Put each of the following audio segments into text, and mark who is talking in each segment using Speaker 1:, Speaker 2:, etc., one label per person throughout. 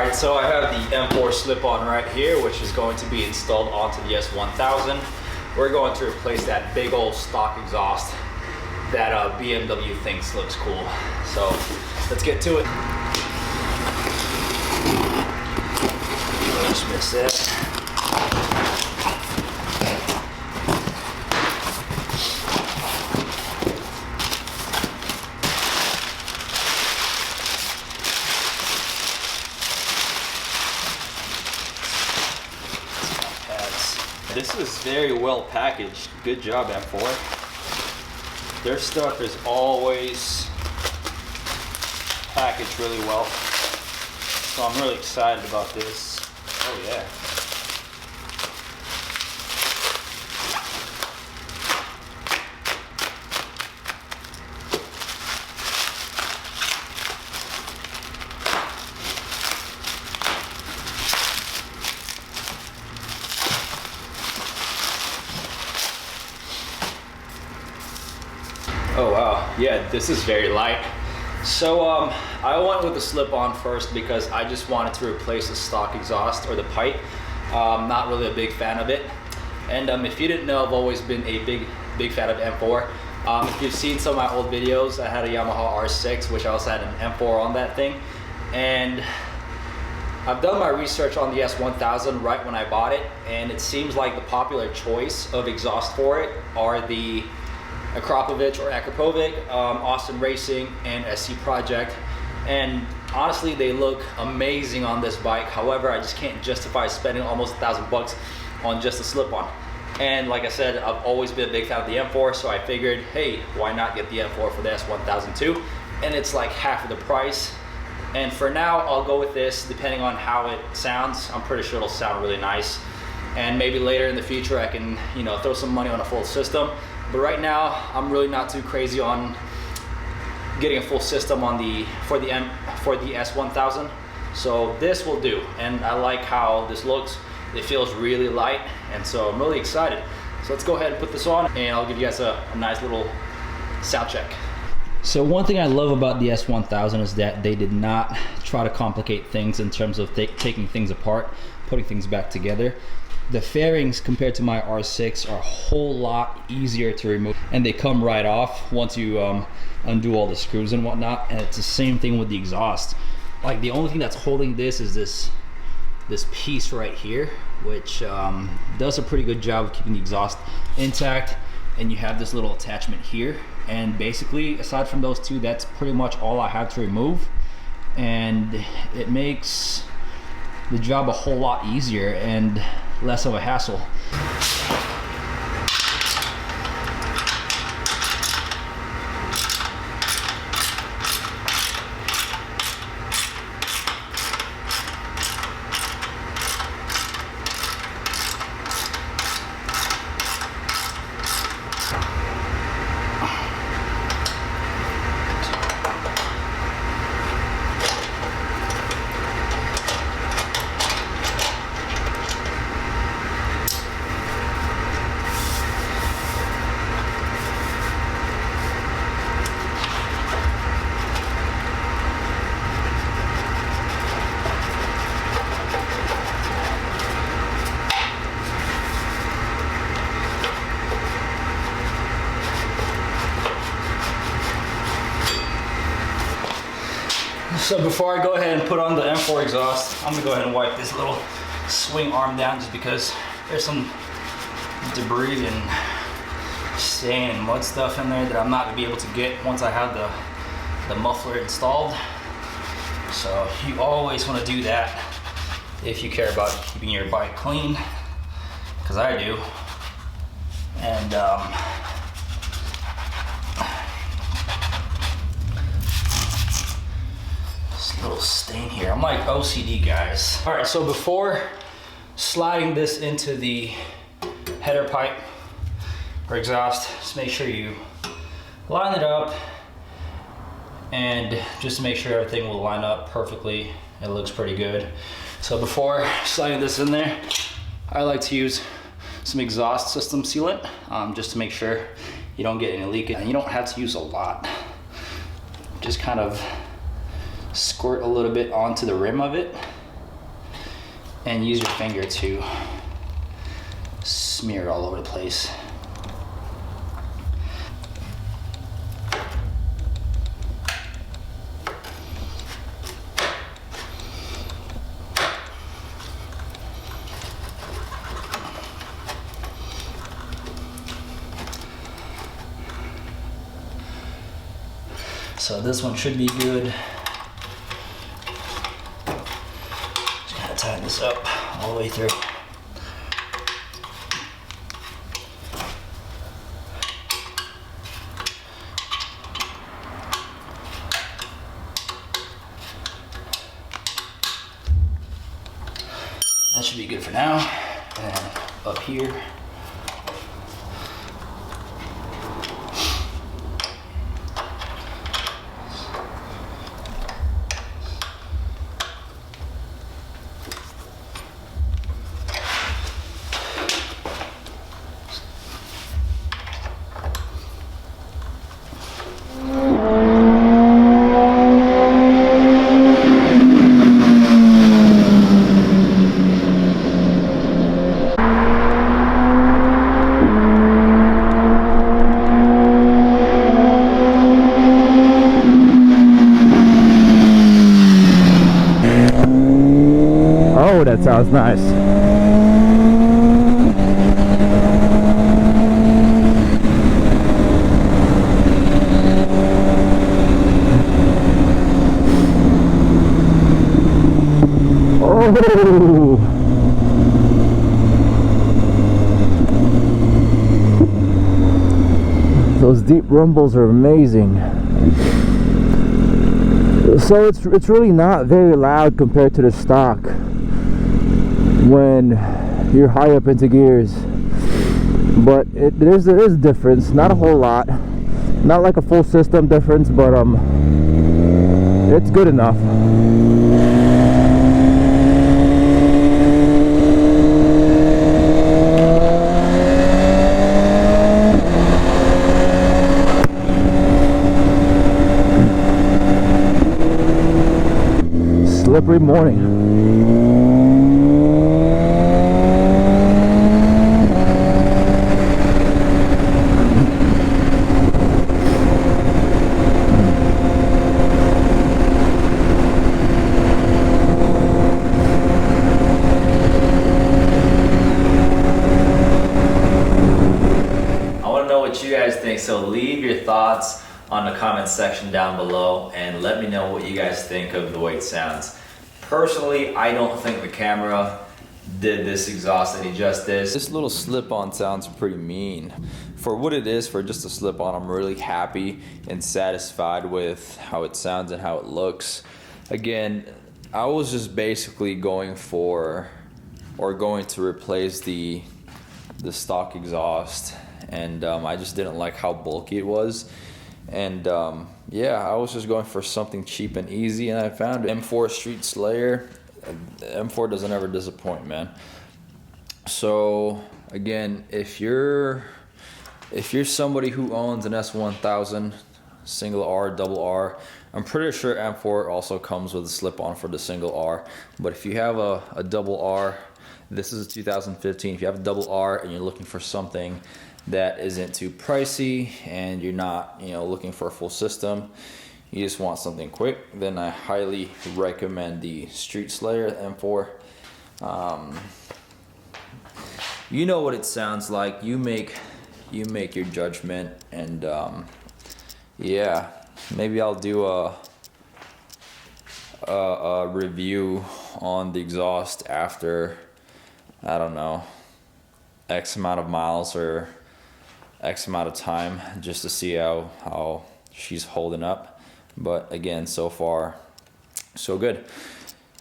Speaker 1: Alright, so I have the M4 slip-on right here, which is going to be installed onto the S1000. We're going to replace that big old stock exhaust that BMW thinks looks cool. So let's get to it. Just miss it. This is very well packaged. Good job, M4. Their stuff is always packaged really well. So I'm really excited about this. Oh yeah. Oh wow, yeah, this is very light. So I went with the slip-on first because I just wanted to replace the stock exhaust or the pipe. Not really a big fan of it. And if you didn't know, I've always been a big fan of M4. If you've seen some of my old videos, I had a Yamaha R6, which I also had an M4 on that thing. And I've done my research on the S1000 right when I bought it, and it seems like the popular choice of exhaust for it are the Akrapovic or Akrapovic, Austin Racing, and SC Project. And honestly, they look amazing on this bike. However, I just can't justify spending almost $1,000 on just a slip-on. And like I said, I've always been a big fan of the M4, so I figured, hey, why not get the M4 for the S1000 too? And it's like half of the price. And for now, I'll go with this, depending on how it sounds. I'm pretty sure it'll sound really nice. And maybe later in the future, I can, you know, throw some money on a full system. But right now, I'm really not too crazy on getting a full system on for the S1000. So this will do, and I like how this looks. It feels really light, and so I'm really excited. So let's go ahead and put this on, and I'll give you guys a nice little sound check. So one thing I love about the S1000 is that they did not try to complicate things in terms of taking things apart, putting things back together. The fairings compared to my R6 are a whole lot easier to remove, and they come right off once you undo all the screws and whatnot. And it's the same thing with the exhaust. Like, the only thing that's holding this is this piece right here, which does a pretty good job of keeping the exhaust intact. And you have this little attachment here, and basically aside from those two, that's pretty much all I have to remove, and it makes the job a whole lot easier and less of a hassle. So before I go ahead and put on the M4 exhaust, I'm gonna go ahead and wipe this little swing arm down, just because there's some debris and stain and mud stuff in there that I'm not gonna be able to get once I have the muffler installed. So you always wanna do that if you care about keeping your bike clean, because I do. And little stain here. I'm like OCD, guys. All right, so before sliding this into the header pipe or exhaust, just make sure you line it up, and just to make sure everything will line up perfectly. It looks pretty good. So before sliding this in there, I like to use some exhaust system sealant, just to make sure you don't get any leakage. And you don't have to use a lot. Just kind of squirt a little bit onto the rim of it, and use your finger to smear it all over the place. So this one should be good. Just gotta tighten this up all the way through. That should be good for now. And up here.
Speaker 2: Oh, that sounds nice. Oh! Those deep rumbles are amazing. So it's really not very loud compared to the stock when you're high up into gears, but there's a difference, not a whole lot, not like a full system difference, but it's good enough. Slippery morning.
Speaker 1: You guys think, so leave your thoughts on the comment section down below and let me know what you guys think of the way it sounds. Personally, I don't think the camera did this exhaust that he just did. This little slip-on sounds pretty mean. For what it is, for just a slip-on, I'm really happy and satisfied with how it sounds and how it looks. Again, I was just basically going to replace the stock exhaust, and I just didn't like how bulky it was, and yeah, I was just going for something cheap and easy, and I found it. M4 Street Slayer. M4 doesn't ever disappoint, man. So again, if you're somebody who owns an S1000 single R, double R, I'm pretty sure M4 also comes with a slip-on for the single R, but if you have a double R, this is a 2015, if you have a double R and you're looking for something that isn't too pricey and you're not, looking for a full system, you just want something quick, then I highly recommend the Street Slayer M4. You know what it sounds like. You make your judgment, and yeah, maybe I'll do a review on the exhaust after, I don't know, X amount of miles or X amount of time, just to see how she's holding up. But again, so far so good.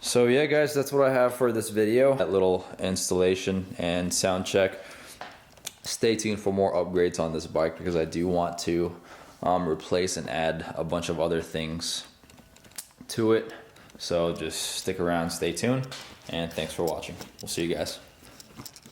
Speaker 1: So yeah guys, that's what I have for this video, that little installation and sound check. Stay tuned for more upgrades on this bike, because I do want to replace and add a bunch of other things to it. So just stick around, stay tuned, and thanks for watching. We'll see you guys.